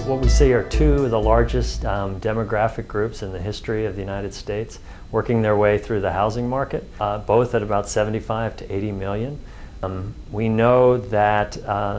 What we see are two of the largest demographic groups in the history of the United States working their way through the housing market, both at about 75 to 80 million. We know that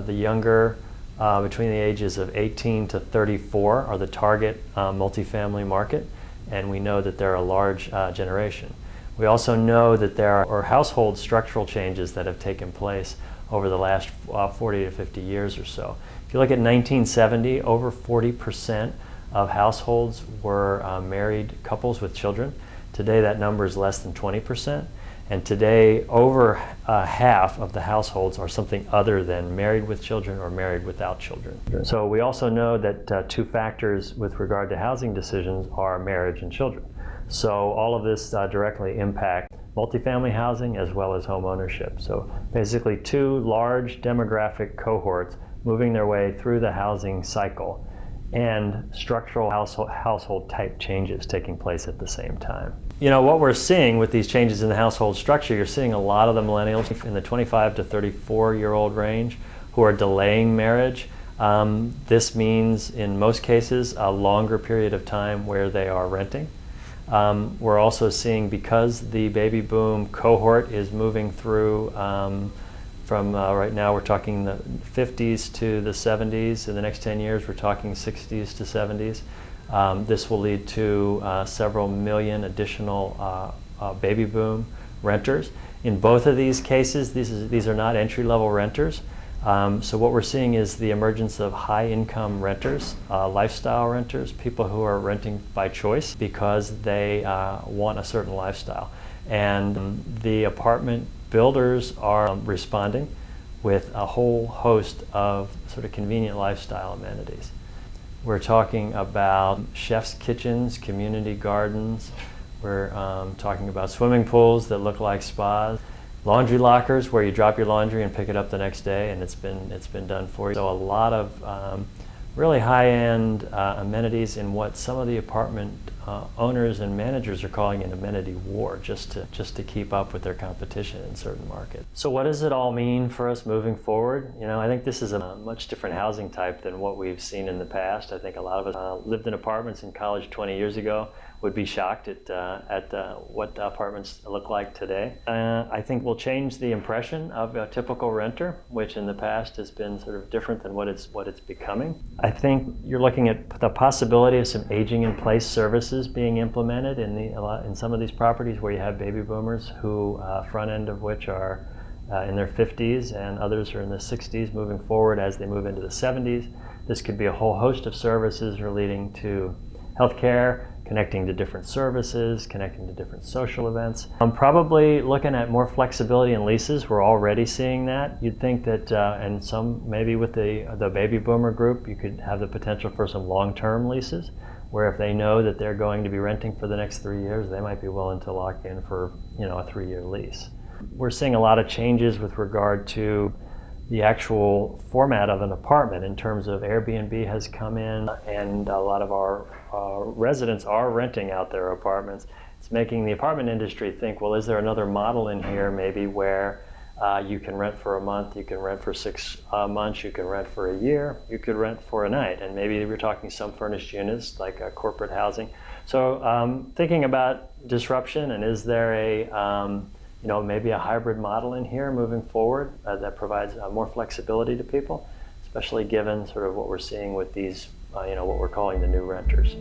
the younger, between the ages of 18 to 34 are the target multifamily market, and we know that they're a large generation. We also know that there are household structural changes that have taken place over the last 40 to 50 years or so. If you look at 1970, over 40% of households were married couples with children. Today that number is less than 20%. And today over half of the households are something other than married with children or married without children. So we also know that two factors with regard to housing decisions are marriage and children. So all of this directly impact multifamily housing as well as home ownership. So basically two large demographic cohorts moving their way through the housing cycle and structural household type changes taking place at the same time. You know, what we're seeing with these changes in the household structure, you're seeing a lot of the millennials in the 25 to 34-year-old range who are delaying marriage. This means in most cases a longer period of time where they are renting. We're also seeing, because the baby boom cohort is moving through from right now we're talking the 50s to the 70s. In the next 10 years we're talking 60s to 70s. This will lead to several million additional baby boom renters. In both of these cases, these are not entry-level renters. So what we're seeing is the emergence of high-income renters, lifestyle renters, people who are renting by choice because they want a certain lifestyle. And the apartment builders are responding with a whole host of sort of convenient lifestyle amenities. We're talking about chef's kitchens, community gardens. We're talking about swimming pools that look like spas. Laundry lockers where you drop your laundry and pick it up the next day and it's been done for you. So a lot of really high-end amenities in what some of the apartment owners and managers are calling an amenity war, just to keep up with their competition in certain markets. So what does it all mean for us moving forward? You know, I think this is a much different housing type than what we've seen in the past. I think a lot of us lived in apartments in college 20 years ago would be shocked at what the apartments look like today. I think we'll change the impression of a typical renter, which in the past has been sort of different than what it's becoming. I think you're looking at the possibility of some aging in place services being implemented in some of these properties where you have baby boomers who front end of which are in their 50s and others are in the 60s moving forward as they move into the 70s. This could be a whole host of services relating to healthcare, connecting to different services, connecting to different social events. I'm probably looking at more flexibility in leases. We're already seeing that. You'd think that, and some maybe with the baby boomer group, you could have the potential for some long-term leases, where if they know that they're going to be renting for the next 3 years, they might be willing to lock in for, you know, a 3-year lease. We're seeing a lot of changes with regard to the actual format of an apartment in terms of Airbnb has come in, and a lot of our residents are renting out their apartments. It's making the apartment industry think, well, is there another model in here maybe where you can rent for a month, you can rent for 6 months, you can rent for a year, you could rent for a night, and maybe we're talking some furnished units like corporate housing. So thinking about disruption, and is there a you know, maybe a hybrid model in here moving forward that provides more flexibility to people, especially given sort of what we're seeing with these, you know, what we're calling the new renters.